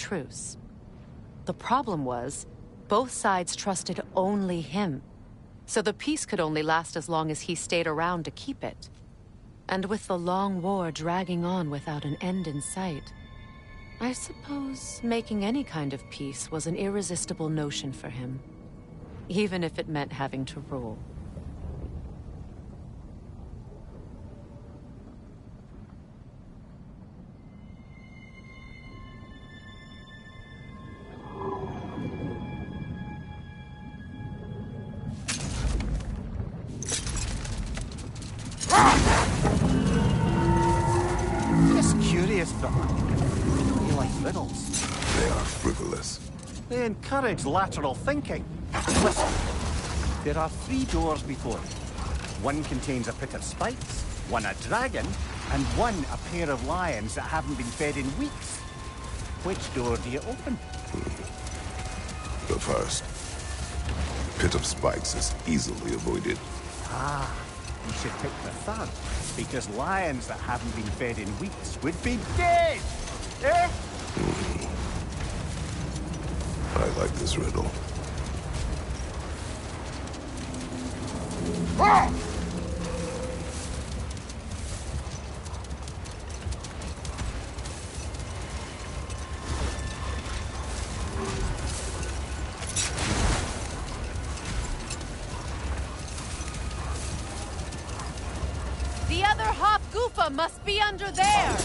truce. The problem was, both sides trusted only him. So the peace could only last as long as he stayed around to keep it. And with the long war dragging on without an end in sight, I suppose making any kind of peace was an irresistible notion for him. Even if it meant having to rule. Just curious, but you like riddles? They are frivolous. They encourage lateral thinking. Listen, there are 3 doors before you. One contains a pit of spikes, one a dragon, and one a pair of lions that haven't been fed in weeks. Which door do you open? The first. Pit of spikes is easily avoided. Ah, you should pick the third, because lions that haven't been fed in weeks would be dead! Eh? I like this riddle. The other Hop Goofa must be under there!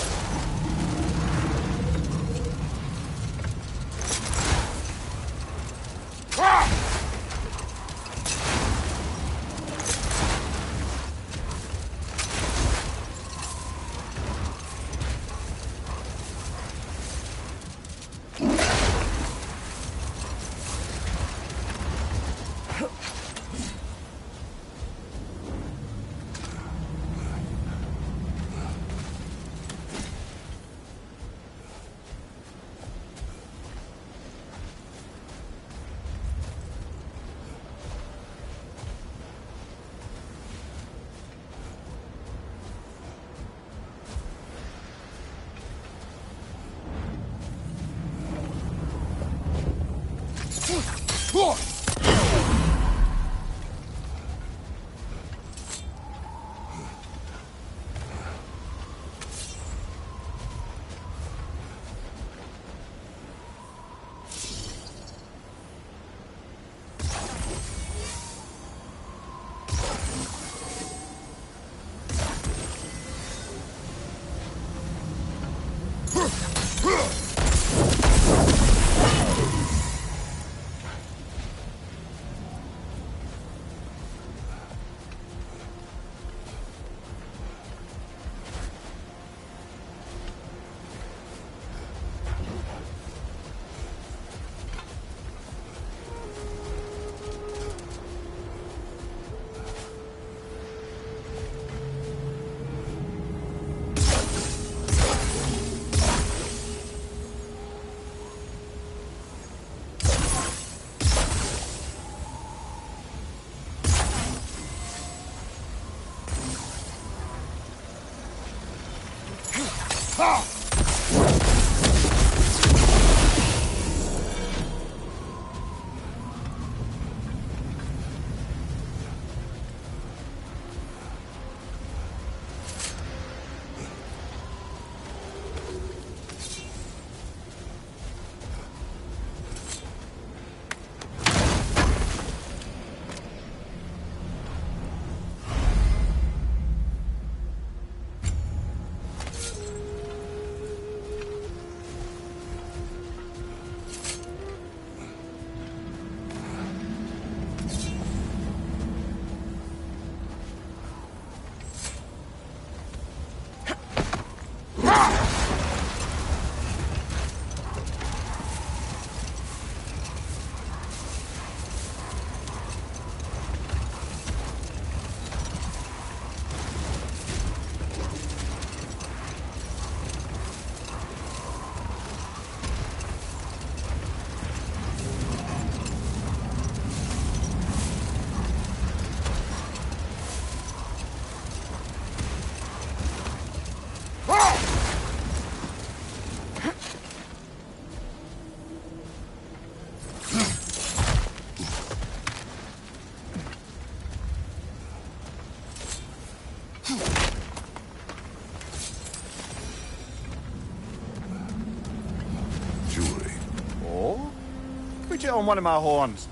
Put it on one of my horns.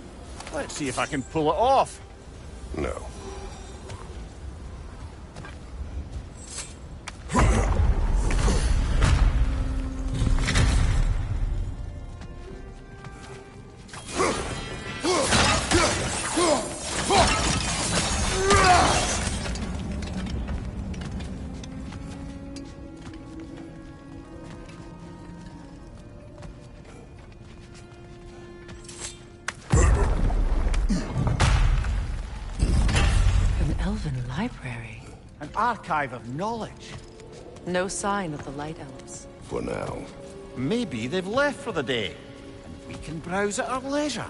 Let's see if I can pull it off. No. Elven library. An archive of knowledge. No sign of the Light Elves. For now. Maybe they've left for the day, and we can browse at our leisure.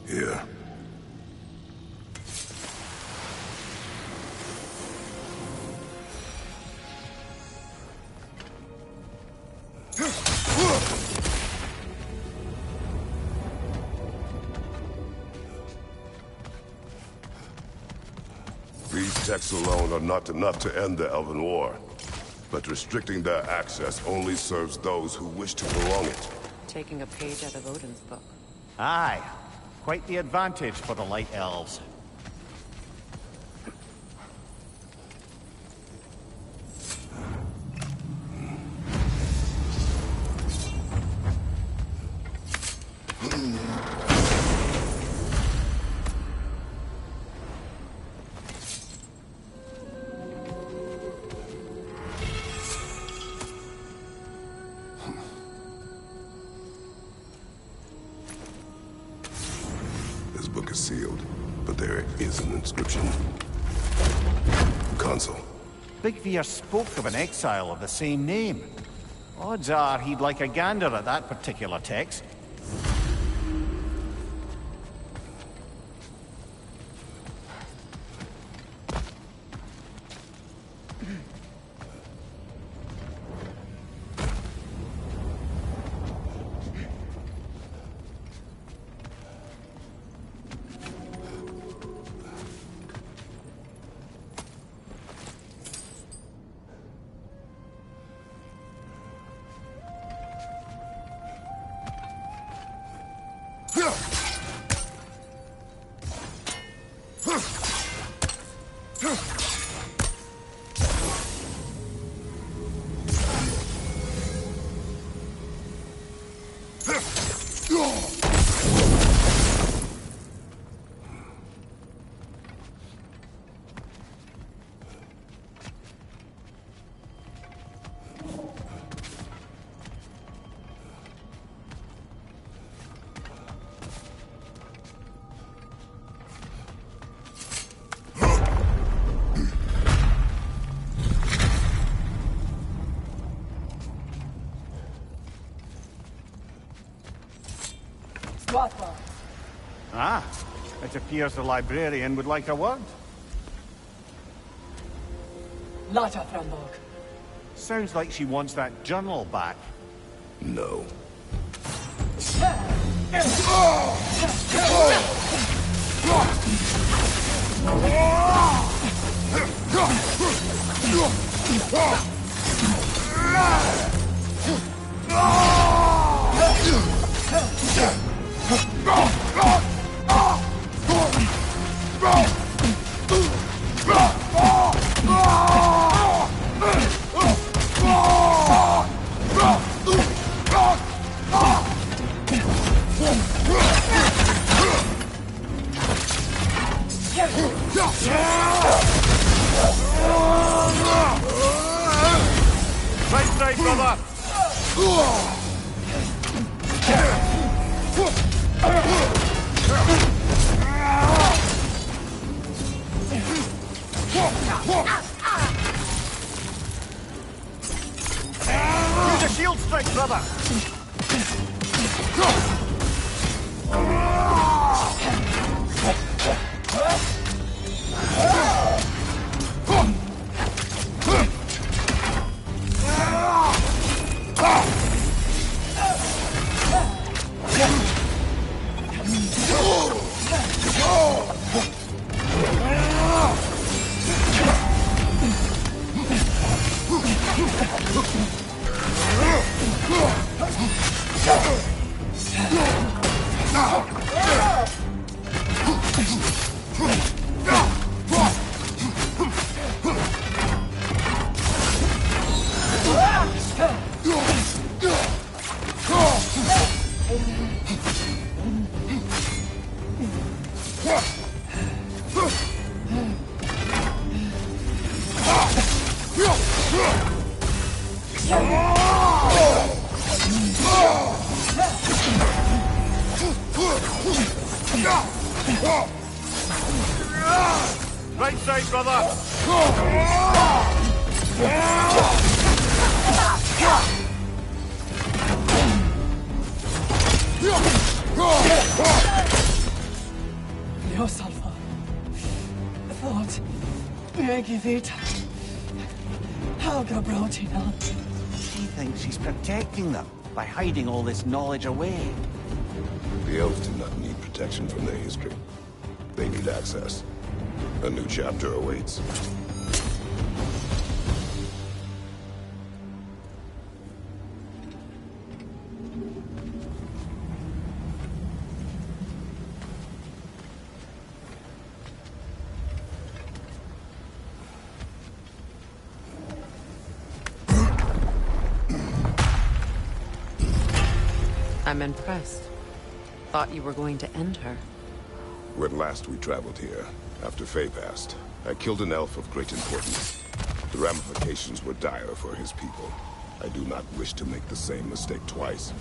Here. These texts alone are not enough to end the Elven War. But restricting their access only serves those who wish to prolong it. Taking a page out of Odin's book. Aye. Quite the advantage for the Light Elves. This book is sealed, but there is an inscription. Console. Big Veer spoke of an exile of the same name. Odds are he'd like a gander at that particular text. Ah, it appears the librarian would like a word. Lata Framborg. Sounds like she wants that journal back. No. Right, brother! Use a shield strike, brother! Right side, brother! Ljósalfa. Thought. Begi vita. Helga Brotina. She thinks she's protecting them by hiding all this knowledge away. The elves do not need protection from their history. They need access. A new chapter awaits. I'm impressed. Thought you were going to end her. When last we traveled here, after Faye passed, I killed an elf of great importance. The ramifications were dire for his people. I do not wish to make the same mistake twice.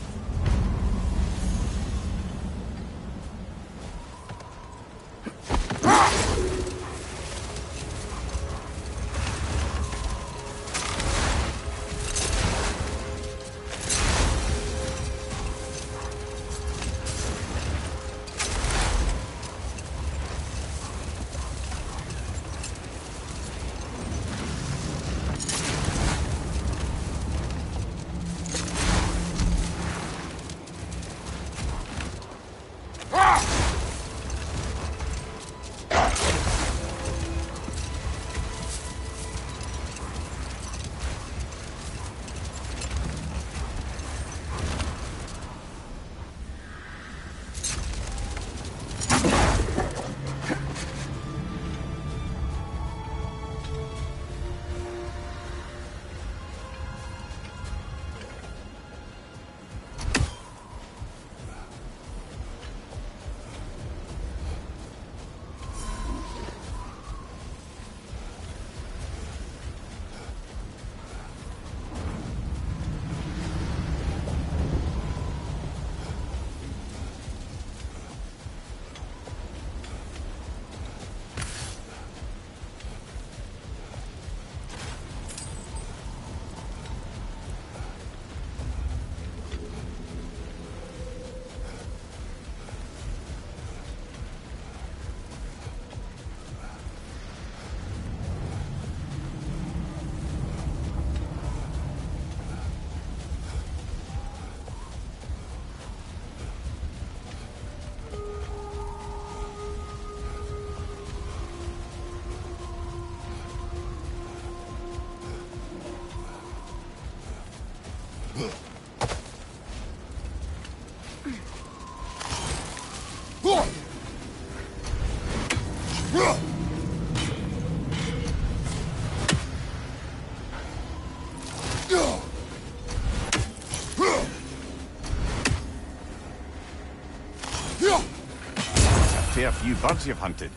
Fair few birds you've hunted.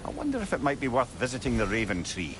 I wonder if it might be worth visiting the Raven Tree.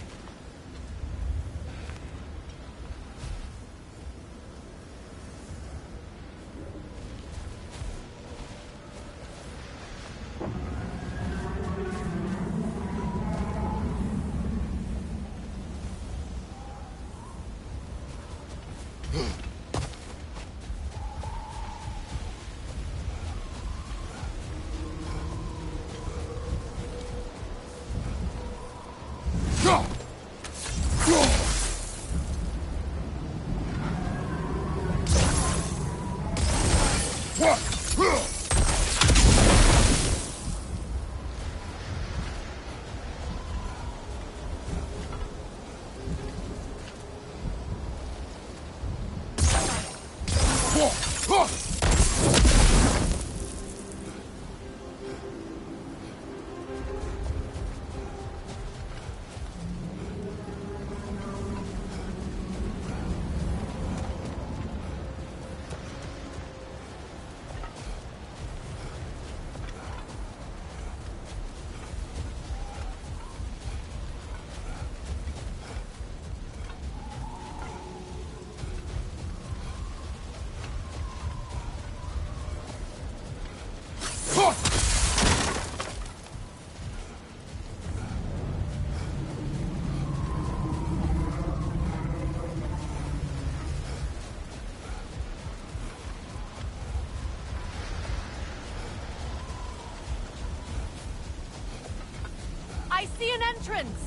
see an entrance!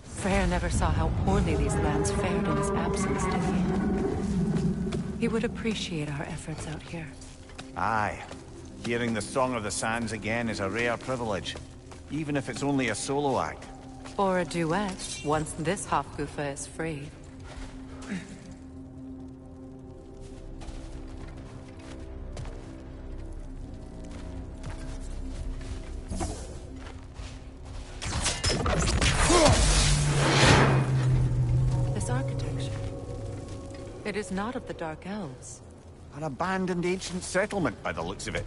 Freyr never saw how poorly these lands fared in his absence, did he? He would appreciate our efforts out here. Aye. Hearing the Song of the Sands again is a rare privilege, even if it's only a solo act. Or a duet, once this Hofgufa is free. This architecture. It is not of the Dark Elves. An abandoned ancient settlement, by the looks of it.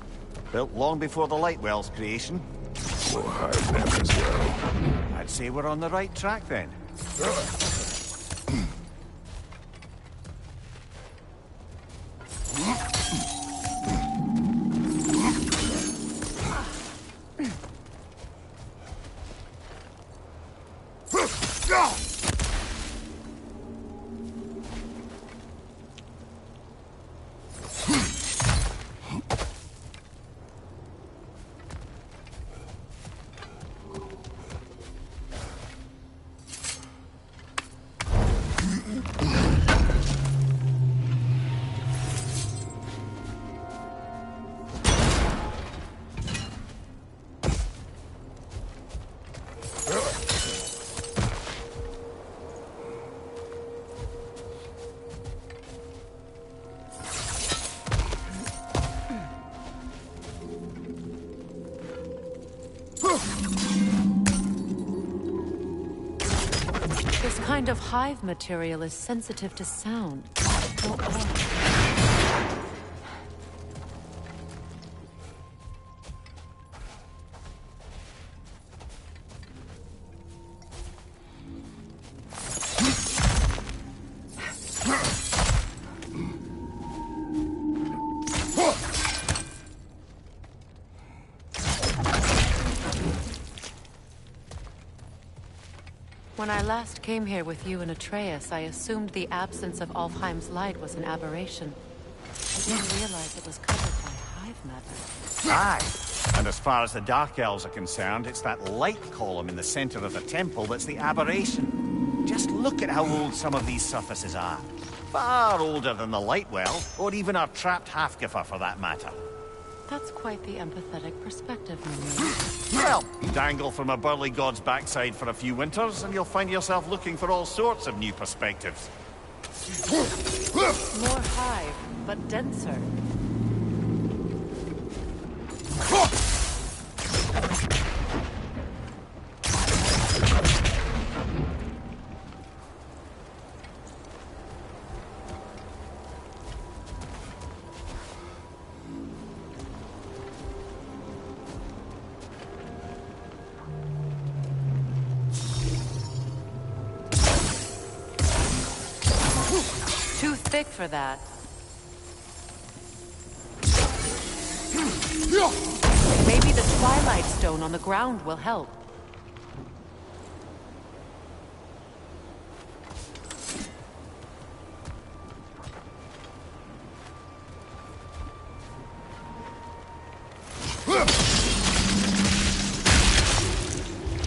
Built long before the Lightwell's creation. We'll hide them as well. I'd say we're on the right track, then. This kind of hive material is sensitive to sound. When I last came here with you and Atreus, I assumed the absence of Alfheim's light was an aberration. I didn't realize it was covered by hive matter. Aye. And as far as the Dark Elves are concerned, it's that light column in the center of the temple that's the aberration. Just look at how old some of these surfaces are. Far older than the Lightwell, or even our trapped Hafgifa for that matter. That's quite the empathetic perspective, Mimir. Well, dangle from a burly god's backside for a few winters, and you'll find yourself looking for all sorts of new perspectives. More hive, but denser. Too thick for that. Maybe the Twilight Stone on the ground will help.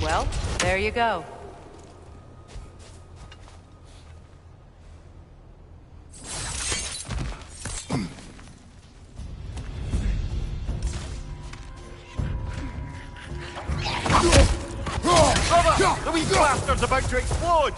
Well, there you go. The wee bastard's about to explode!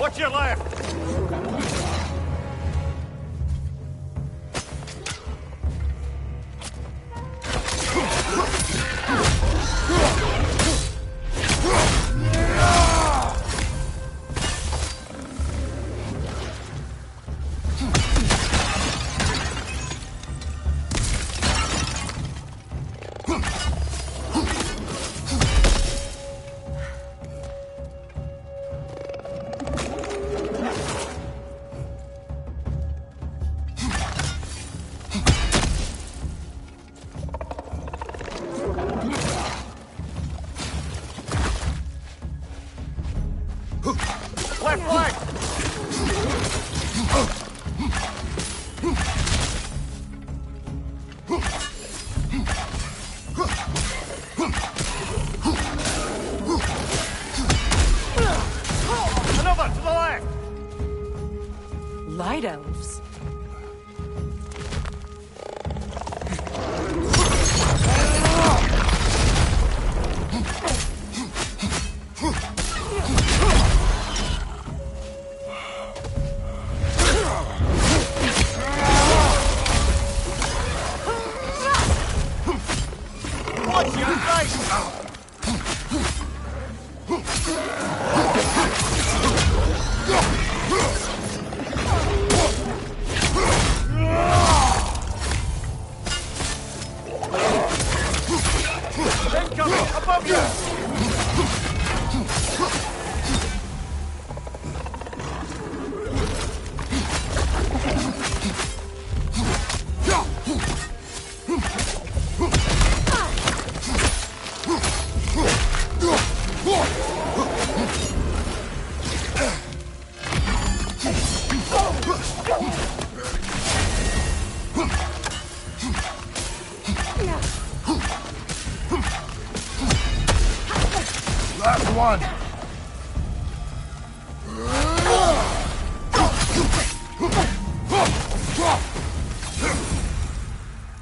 Watch your left! Left flank! Another to the left! Light elves? Watch your right! Incoming! Above you! Last one!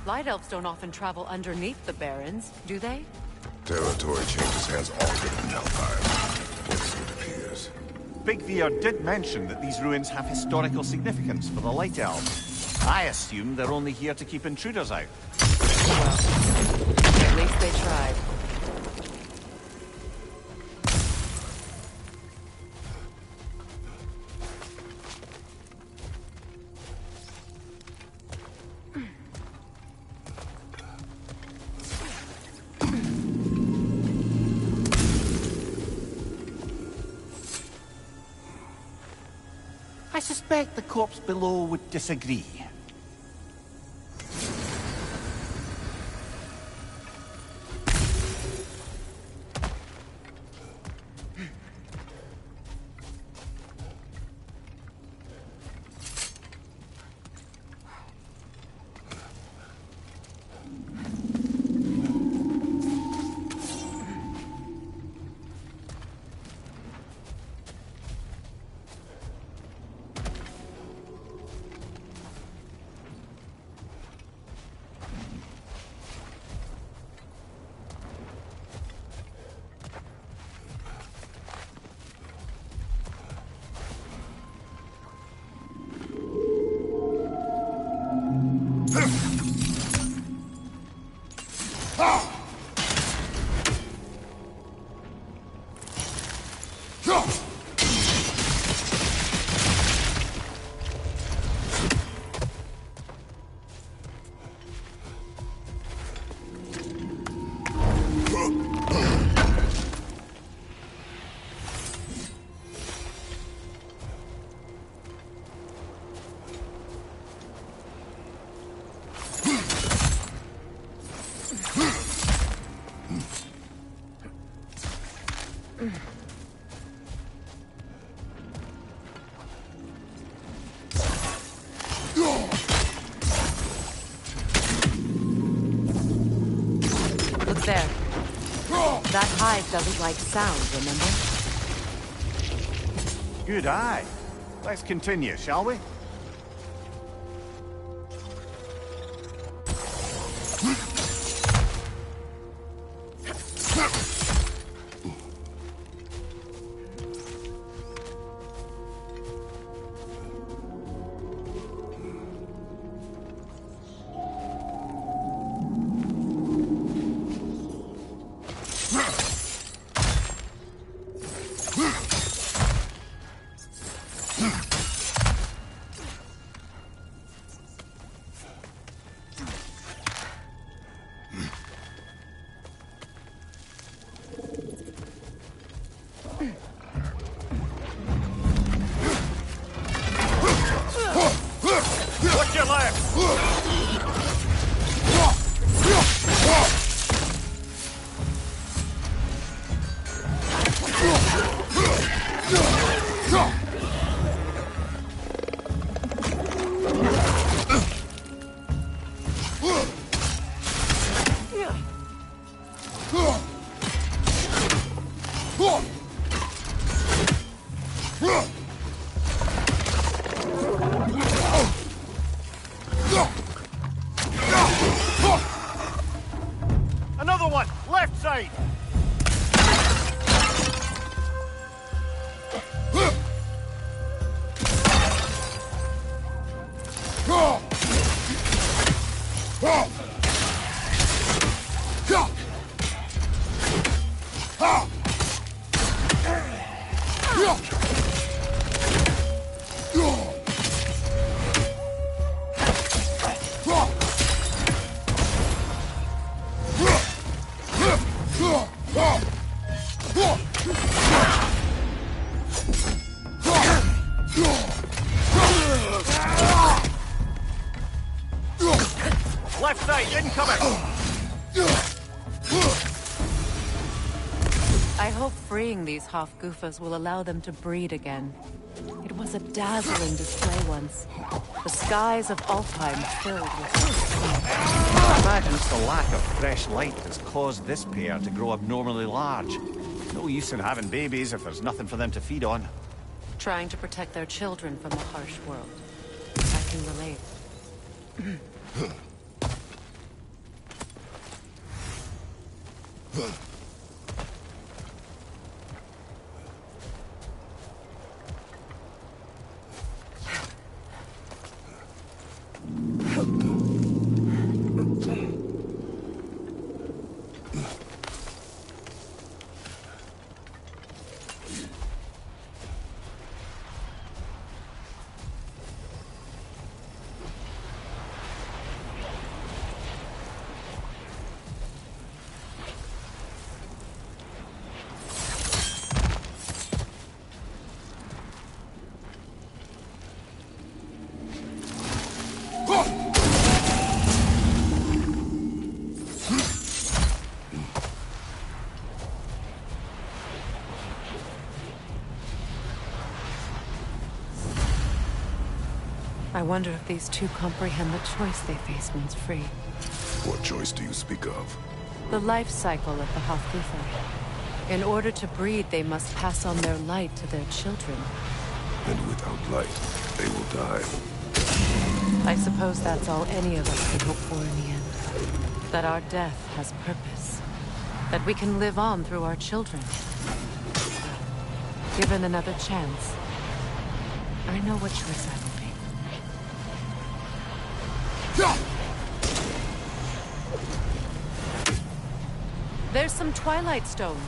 Light elves don't often travel underneath the barrens, do they? Territory changes hands often in Hellfire. Yes, it appears. Big Veer did mention that these ruins have historical significance for the Light Elves. I assume they're only here to keep intruders out. At least they tried. I suspect the corpse below would disagree. Look there. That hive doesn't like sound, remember? Good eye. Let's continue, shall we? Left side, incoming! I hope freeing these Hofgufas will allow them to breed again. It was a dazzling display once. The skies of Alfheim filled with I imagine it's the lack of fresh light that's caused this pair to grow abnormally large. No use in having babies if there's nothing for them to feed on. trying to protect their children from a harsh world. I can relate. I wonder if these two comprehend the choice they face once free. What choice do you speak of? The life cycle of the Hofgufa. In order to breed, they must pass on their light to their children. And without light, they will die. I suppose that's all any of us can hope for in the end. That our death has purpose. That we can live on through our children. Given another chance, I know what choice I will make. There's some Twilight Stone.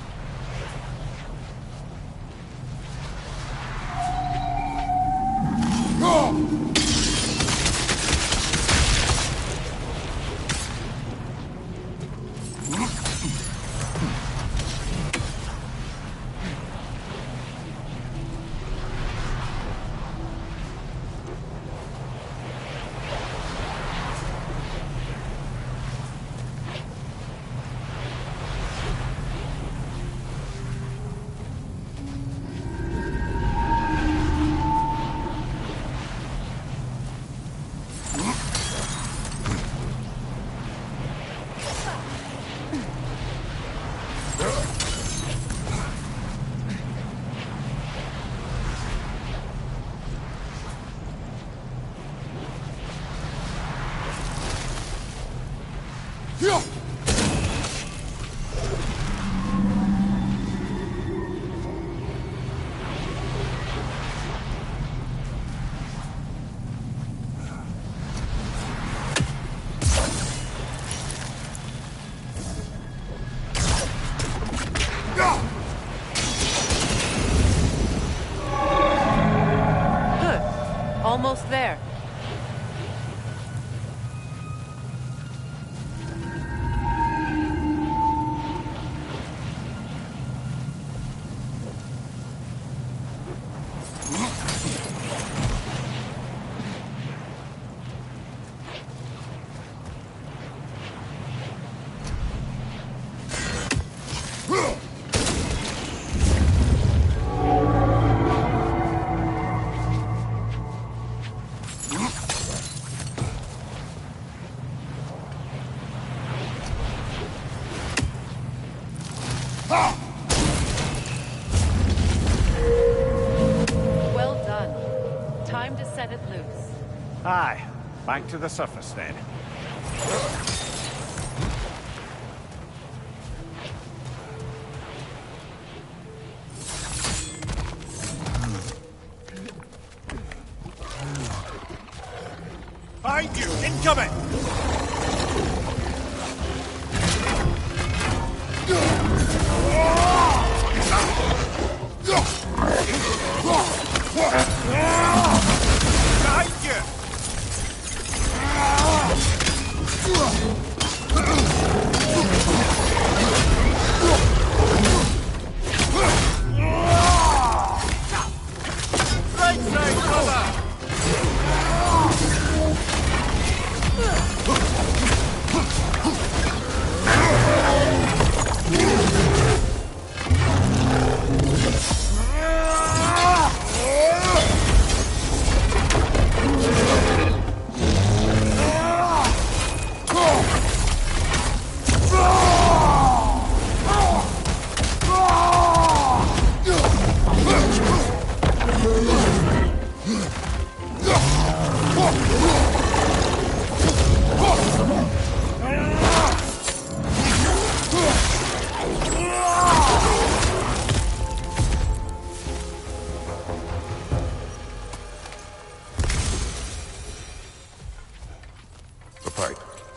Good. Almost there. Well done. Time to set it loose. Aye, back to the surface then. Behind you! Incoming! Behind you!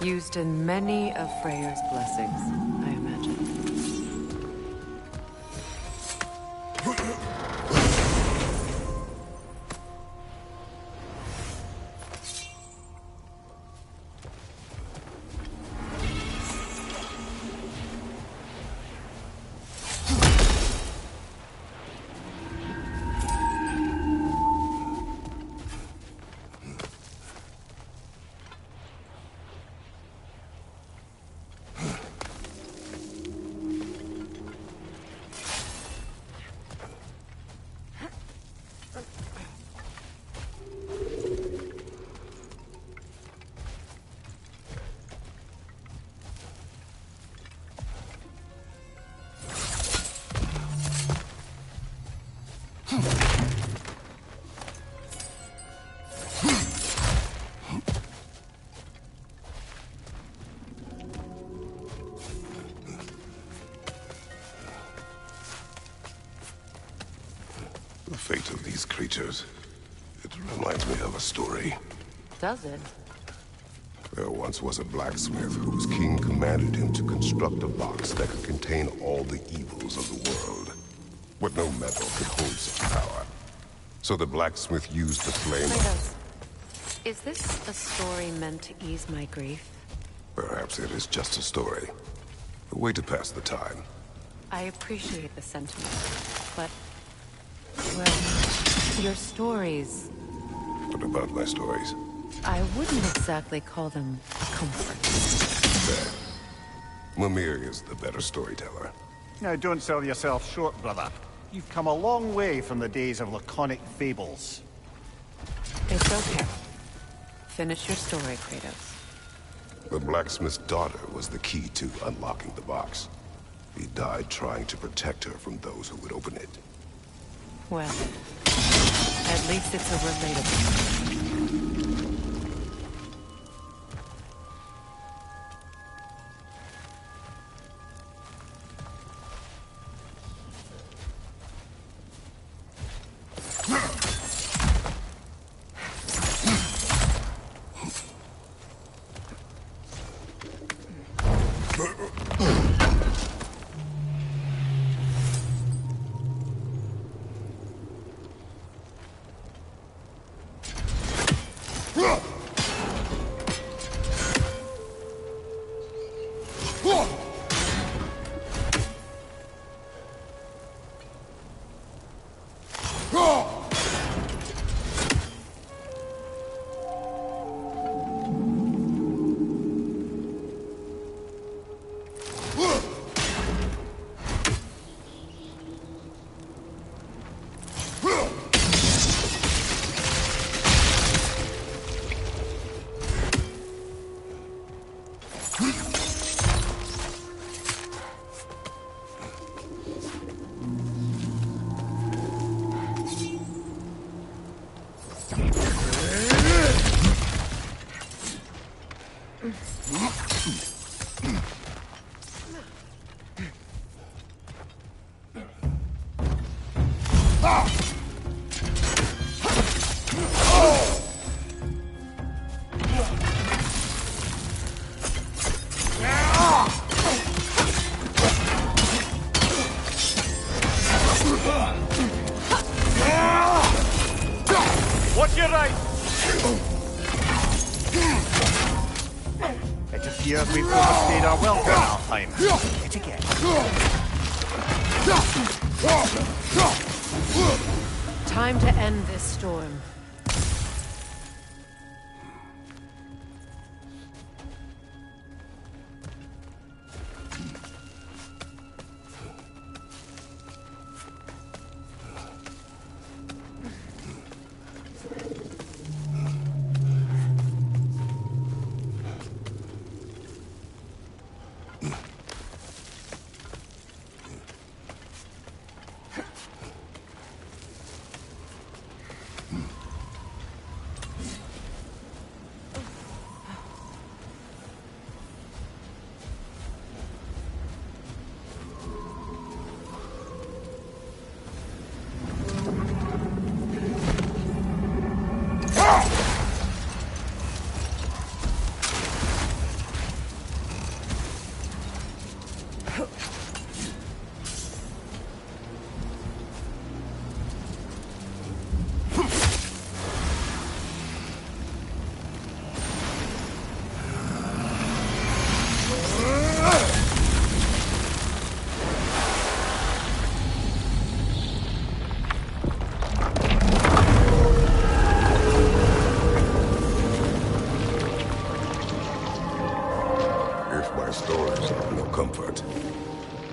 Used in many of Freyr's blessings, I imagine. The fate of these creatures, it reminds me of a story. Does it? There once was a blacksmith whose king commanded him to construct a box that could contain all the evils of the world. But no metal could hold such power. So the blacksmith used the flame. Kratos, is this a story meant to ease my grief? Perhaps it is just a story. A way to pass the time. I appreciate the sentiment, but... well, your stories... What about my stories? I wouldn't exactly call them comfort. Fair. Mimir is the better storyteller. Now, don't sell yourself short, brother. You've come a long way from the days of laconic fables. It's okay. Finish your story, Kratos. The blacksmith's daughter was the key to unlocking the box. He died trying to protect her from those who would open it. Well, at least it's a relatable story. Watch your right! It appears we've overstayed our welcome, Alfheim. Hit again. Time to end this storm.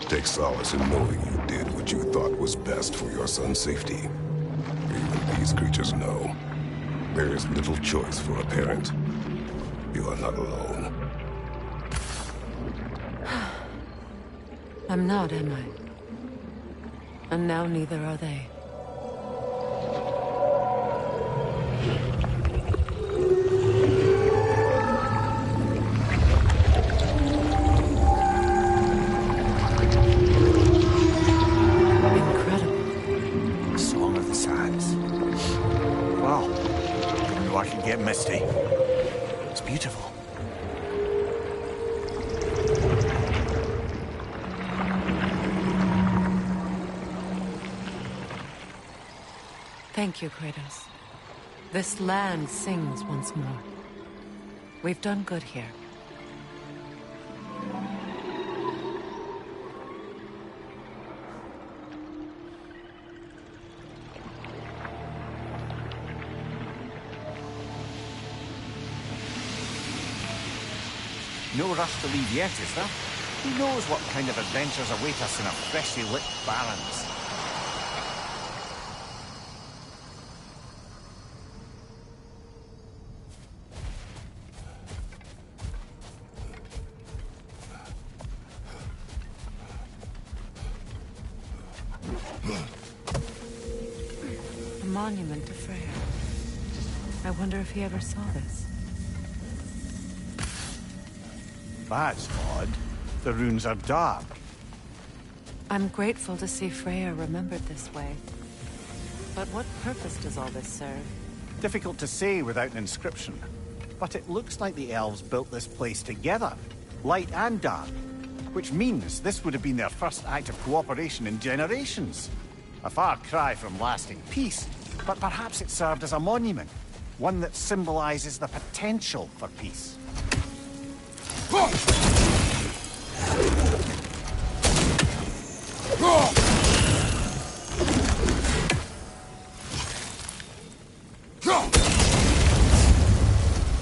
Take solace in knowing you did what you thought was best for your son's safety. Even these creatures know. There is little choice for a parent. You are not alone. I'm not, am I? And now neither are they. Misty. It's beautiful. Thank you, Kratos. This land sings once more. We've done good here. No rush to leave yet, is there? Who knows what kind of adventures await us in our freshly lit barrens? A monument to Freya. I wonder if he ever saw this. That's odd. The runes are dark. I'm grateful to see Freya remembered this way. But what purpose does all this serve? Difficult to say without an inscription. But it looks like the elves built this place together, light and dark. Which means this would have been their first act of cooperation in generations. A far cry from lasting peace, but perhaps it served as a monument. One that symbolizes the potential for peace.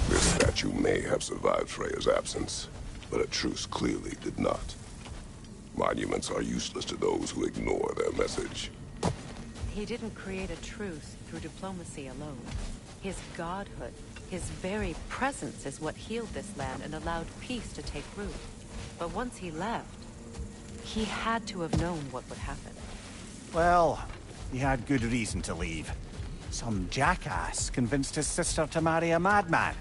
This statue may have survived Freya's absence, but a truce clearly did not. Monuments are useless to those who ignore their message. He didn't create a truce through diplomacy alone. His godhood, his very presence is what healed this land and allowed peace to take root. But once he left, he had to have known what would happen. Well, he had good reason to leave. Some jackass convinced his sister to marry a madman.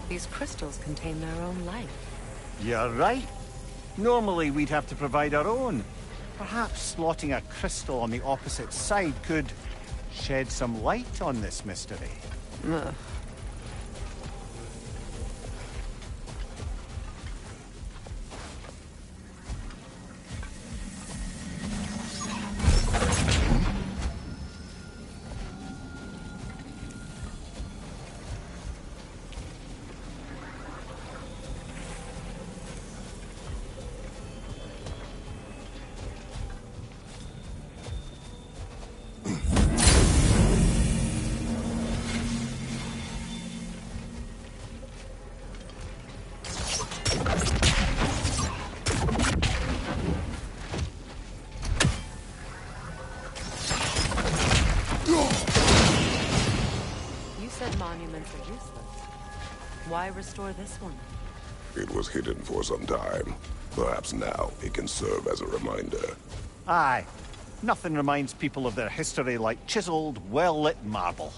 These crystals contain their own life. You're right. Normally we'd have to provide our own. Perhaps slotting a crystal on the opposite side could shed some light on this mystery. Ugh. You said monuments are useless. Why restore this one? It was hidden for some time. Perhaps now it can serve as a reminder. Aye. Nothing reminds people of their history like chiseled, well-lit marble.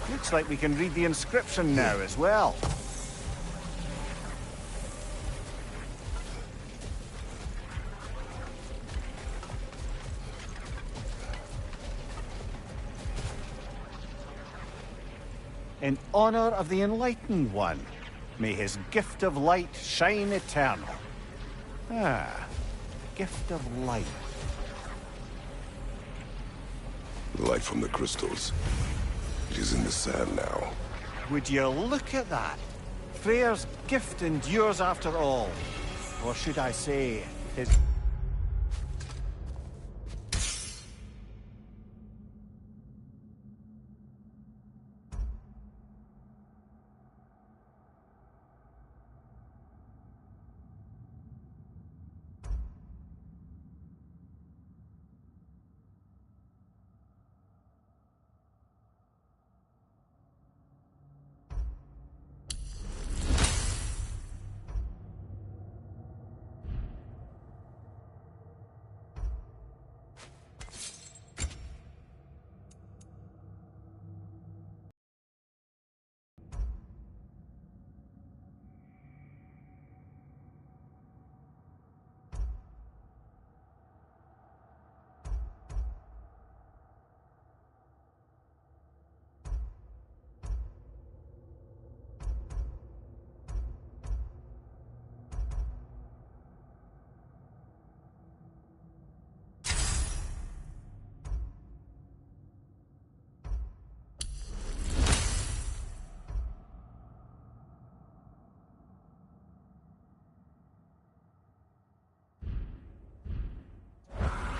Looks like we can read the inscription now as well. In honor of the Enlightened One, may his gift of light shine eternal. Ah, gift of light. The light from the crystals. It is in the sand now. Would you look at that? Freyr's gift endures after all. Or should I say, his...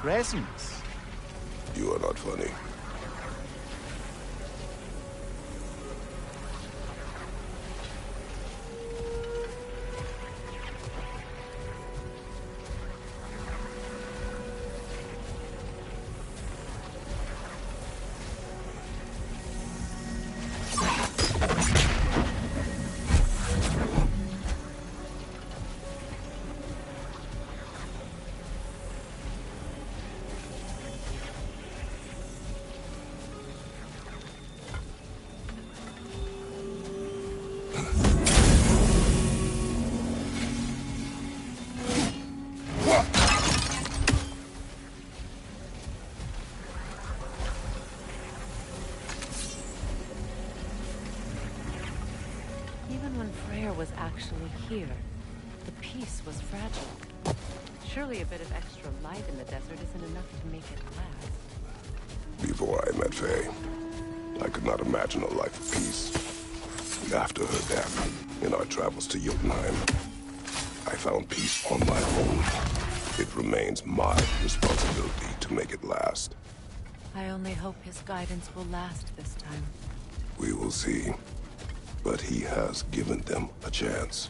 presence. You are not funny. Even when Freyr was actually here, the peace was fragile. Surely a bit of extra light in the desert isn't enough to make it last. Before I met Faye, I could not imagine a life of peace. And after her death, in our travels to Jotunheim, I found peace on my own. It remains my responsibility to make it last. I only hope his guidance will last this time. We will see. But he has given them a chance.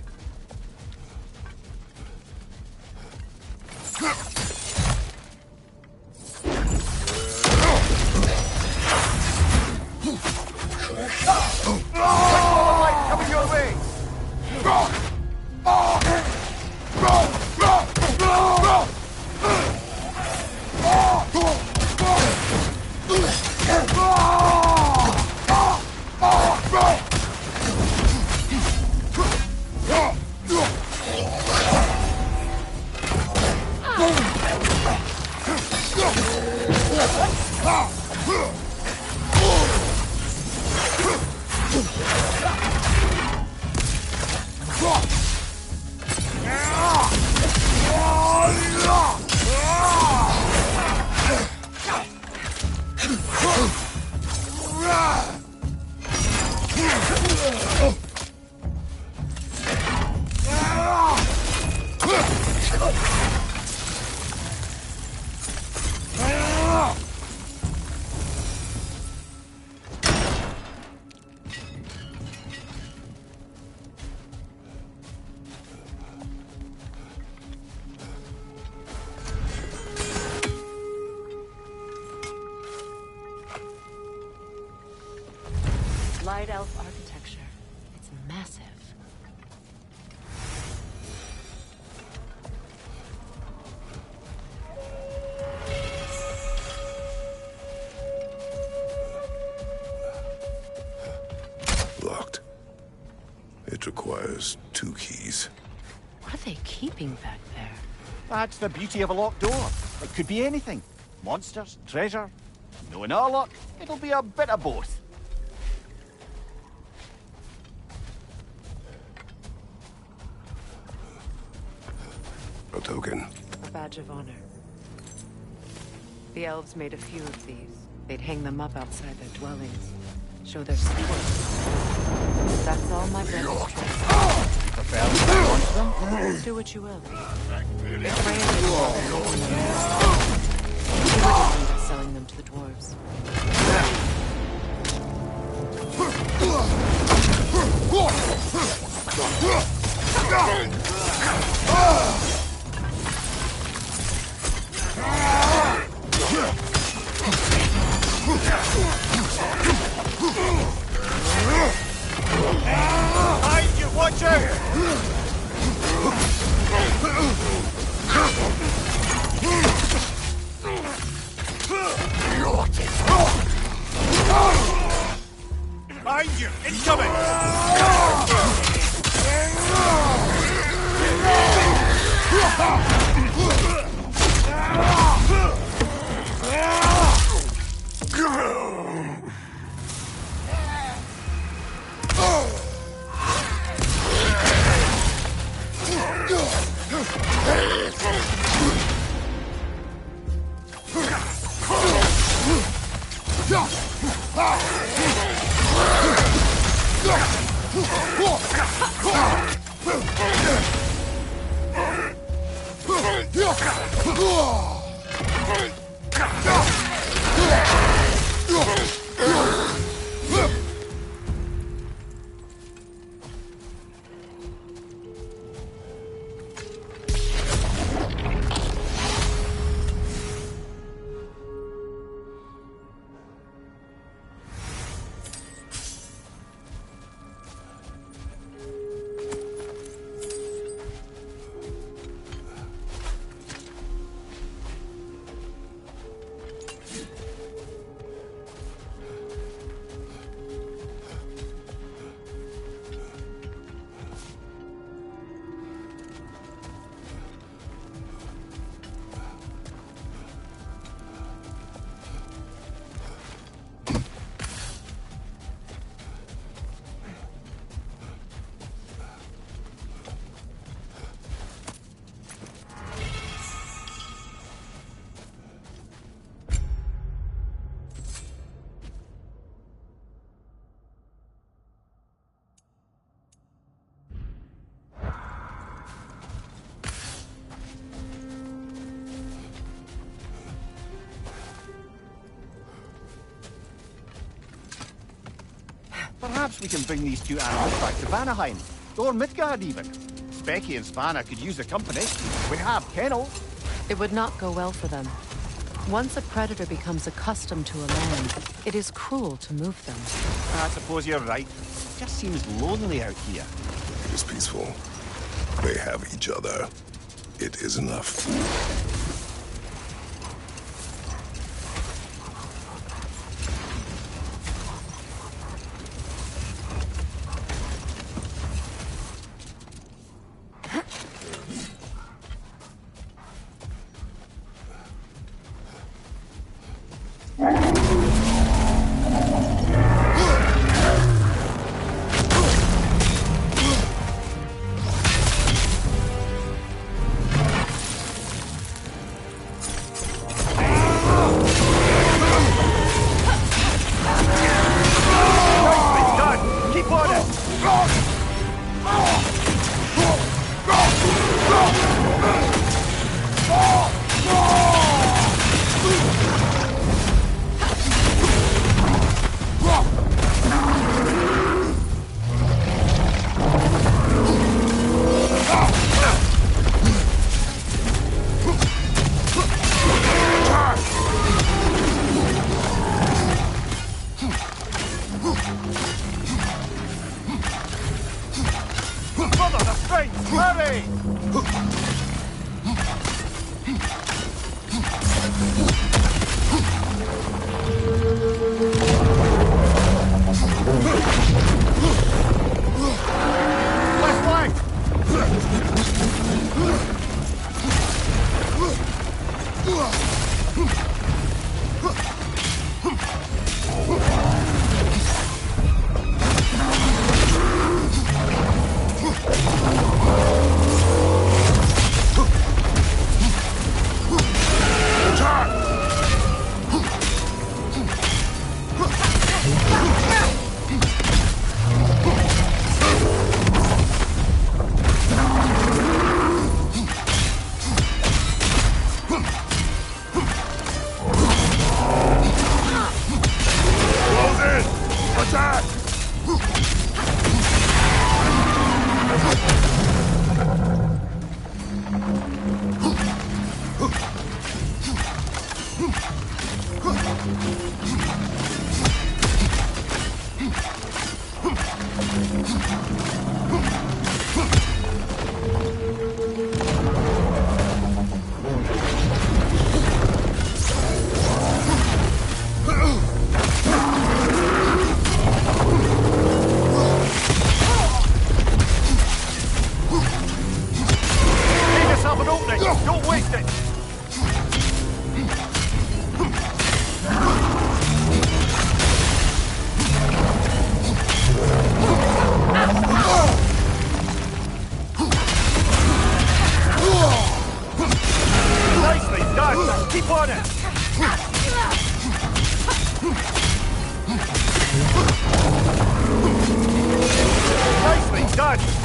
Coming your way! Light elf architecture. It's massive. Locked. It requires 2 keys. What are they keeping back there? That's the beauty of a locked door. It could be anything. Monsters, treasure. Knowing our luck, it'll be a bit of both. A token. A badge of honor. The elves made a few of these. They'd hang them up outside their dwellings. Show their strength. That's all my brothers trust. Prefer to hang on to them? Do what you will. If Rey and his father owned them, he wouldn't end up selling them to the dwarves. Behind you, watch out! Behind you, incoming! Perhaps we can bring these two animals back to Vanaheim, or Midgard even. Becky and Svanna could use the company. We have kennels. It would not go well for them. Once a predator becomes accustomed to a land, it is cruel to move them. I suppose you're right. It just seems lonely out here. It is peaceful. They have each other. It is enough.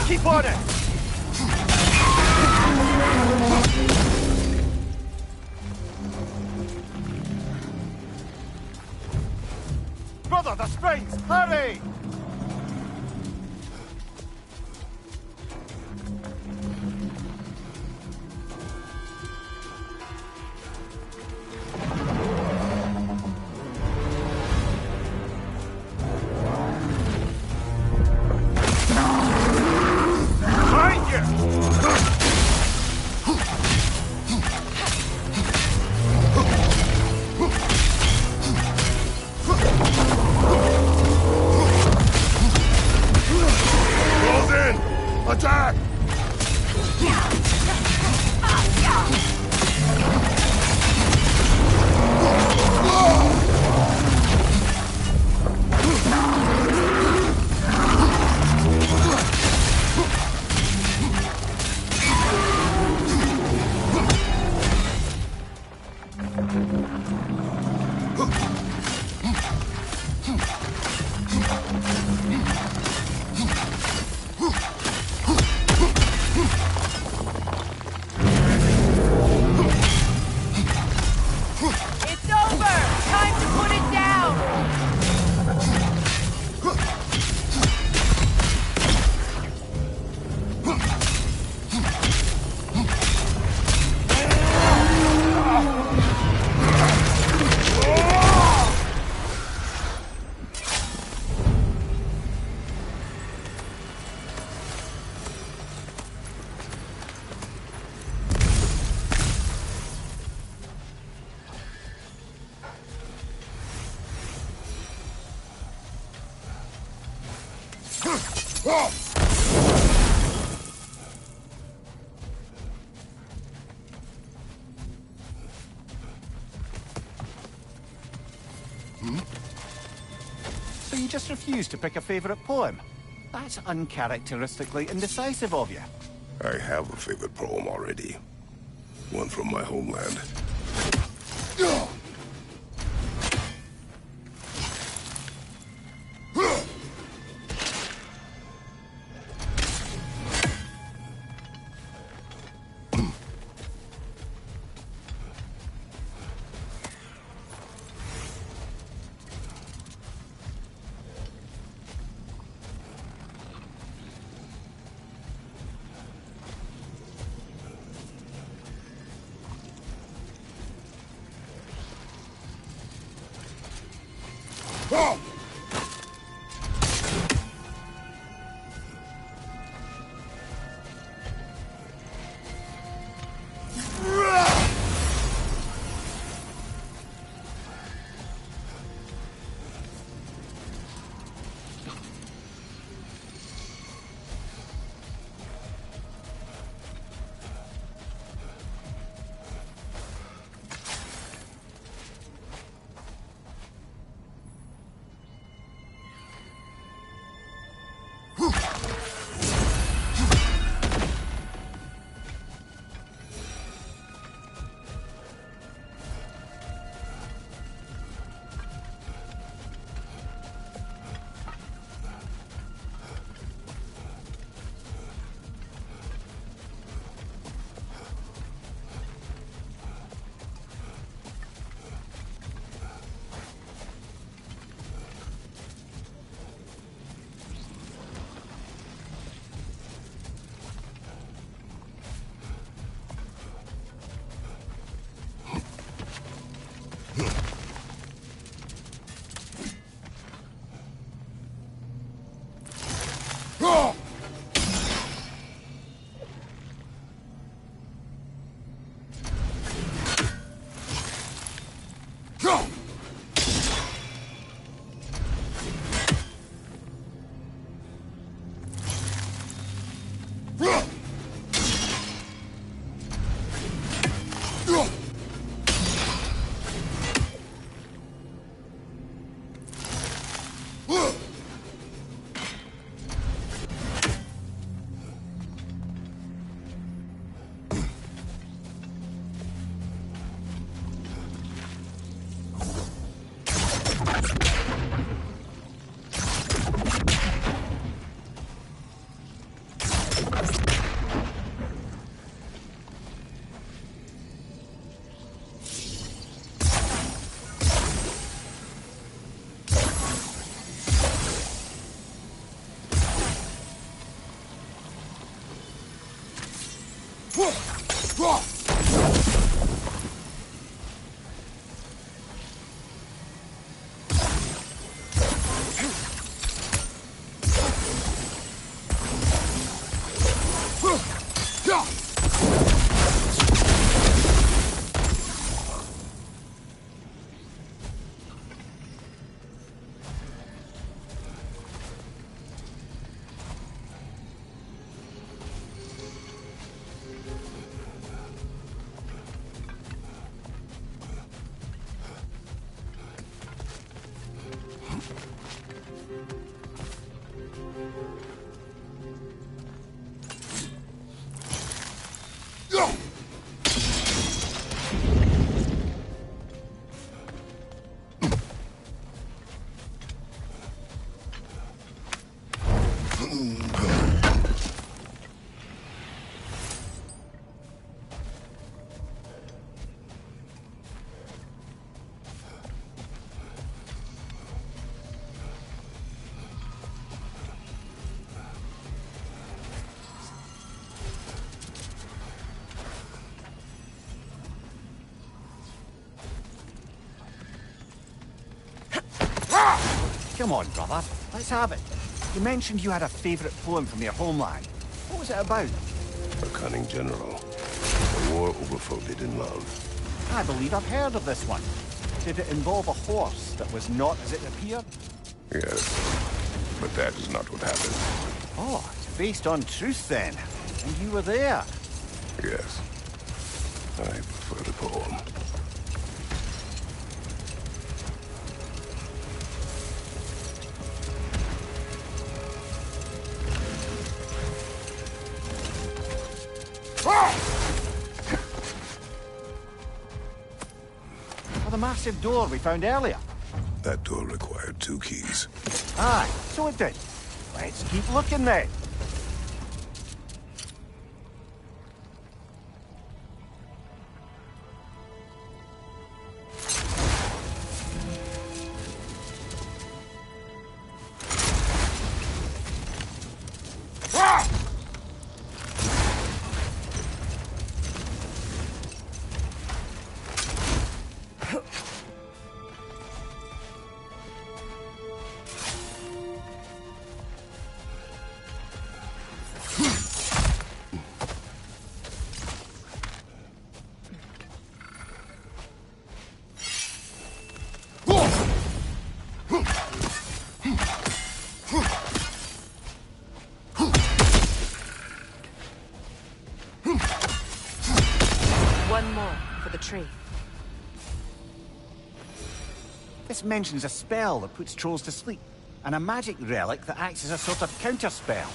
Keep on it! Bother the springs! Hurry! Behind you! Close in! Attack! It's over! Time to put it down! So you just refuse to pick a favourite poem? That's uncharacteristically indecisive of you. I have a favorite poem already. One from my homeland. Come on, brother. Let's have it. You mentioned you had a favorite poem from your homeland. What was it about? A cunning general. A war over forbidden love. I believe I've heard of this one. Did it involve a horse that was not as it appeared? Yes, but that is not what happened. Oh, it's based on truth then. And you were there. Yes. I prefer the poem. Or the massive door we found earlier. That door required 2 keys. Aye, so it did. Let's keep looking then. One more for the tree. This mentions a spell that puts trolls to sleep, and a magic relic that acts as a sort of counterspell.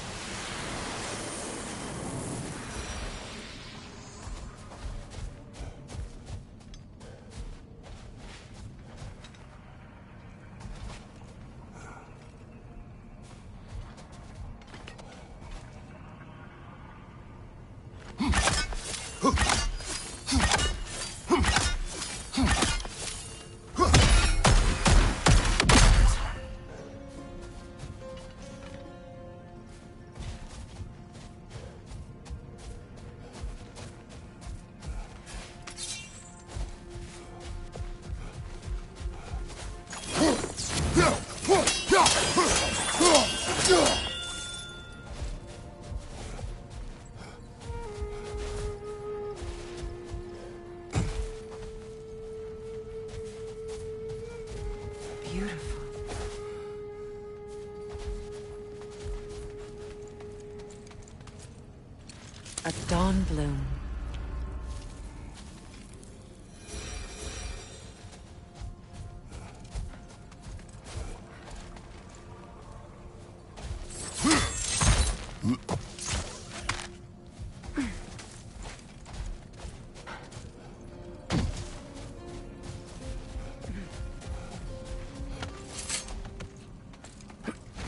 Beautiful. A dawn bloom.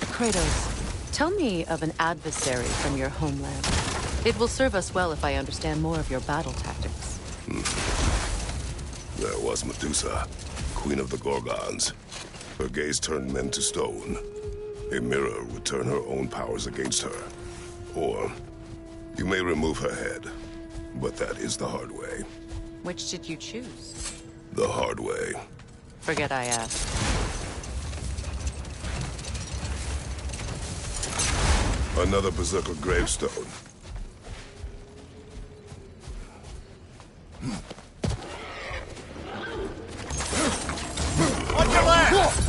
Kratos, tell me of an adversary from your homeland. It will serve us well if I understand more of your battle tactics. There was Medusa, queen of the Gorgons. Her gaze turned men to stone. A mirror would turn her own powers against her. Or, you may remove her head, but that is the hard way. Which did you choose? The hard way. Forget I asked. Another Berserker gravestone. On your left!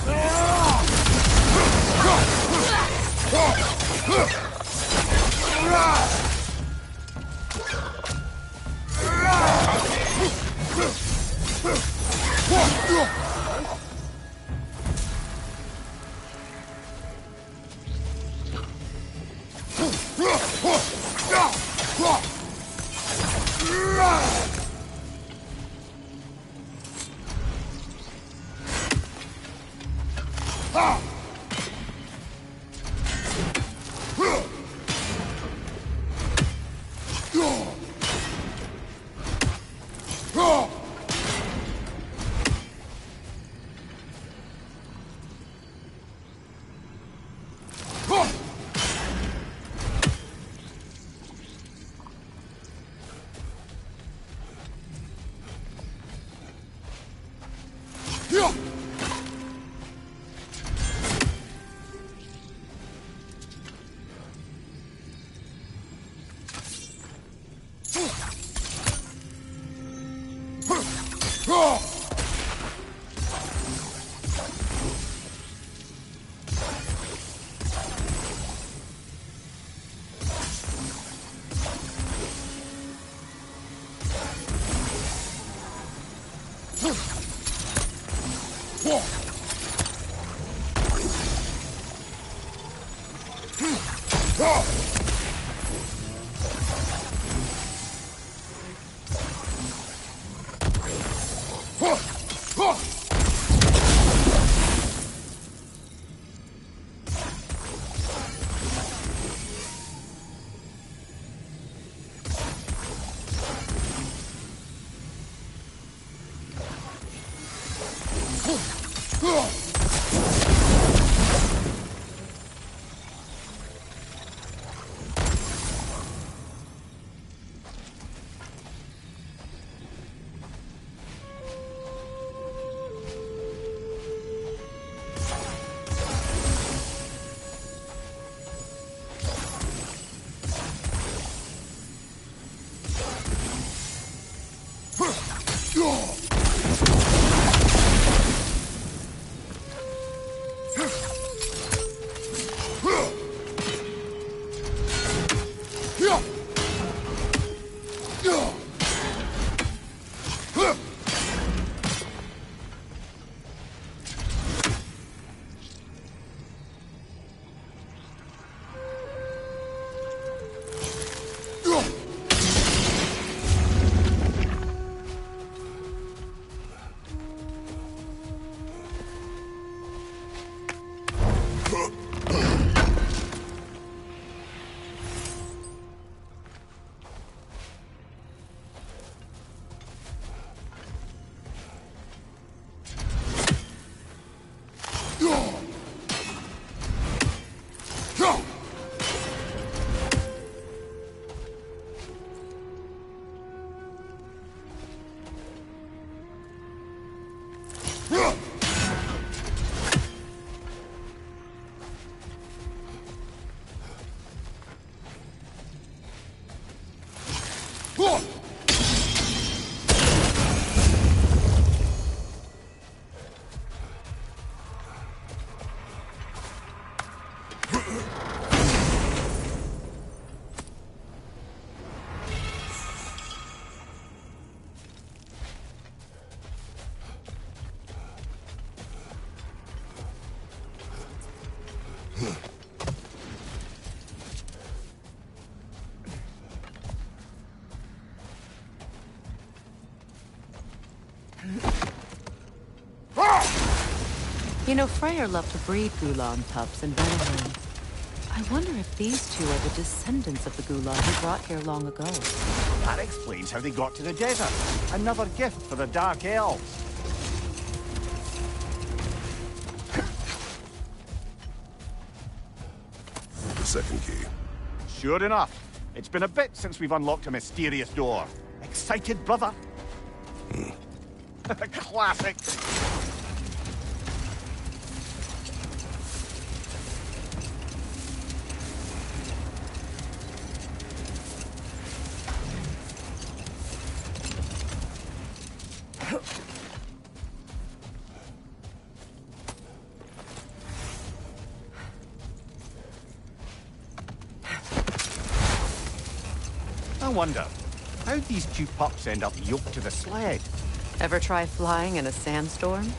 You know, Freyr loved to breed Gulan pups in Vanaheim. I wonder if these two are the descendants of the Gulan he brought here long ago. That explains how they got to the desert. Another gift for the Dark Elves. The second key. Sure enough. It's been a bit since we've unlocked a mysterious door. Excited, brother? Classic. I wonder, how'd these two pups end up yoked to the sled? Ever try flying in a sandstorm?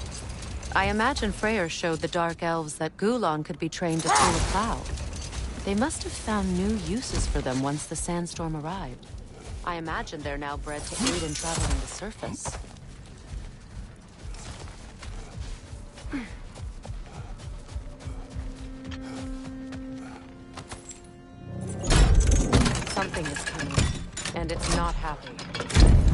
I imagine Freyr showed the Dark Elves that Gulan could be trained to pull a plow. They must have found new uses for them once the sandstorm arrived. I imagine they're now bred to aid in traveling the surface. Something is coming, and it's not happy.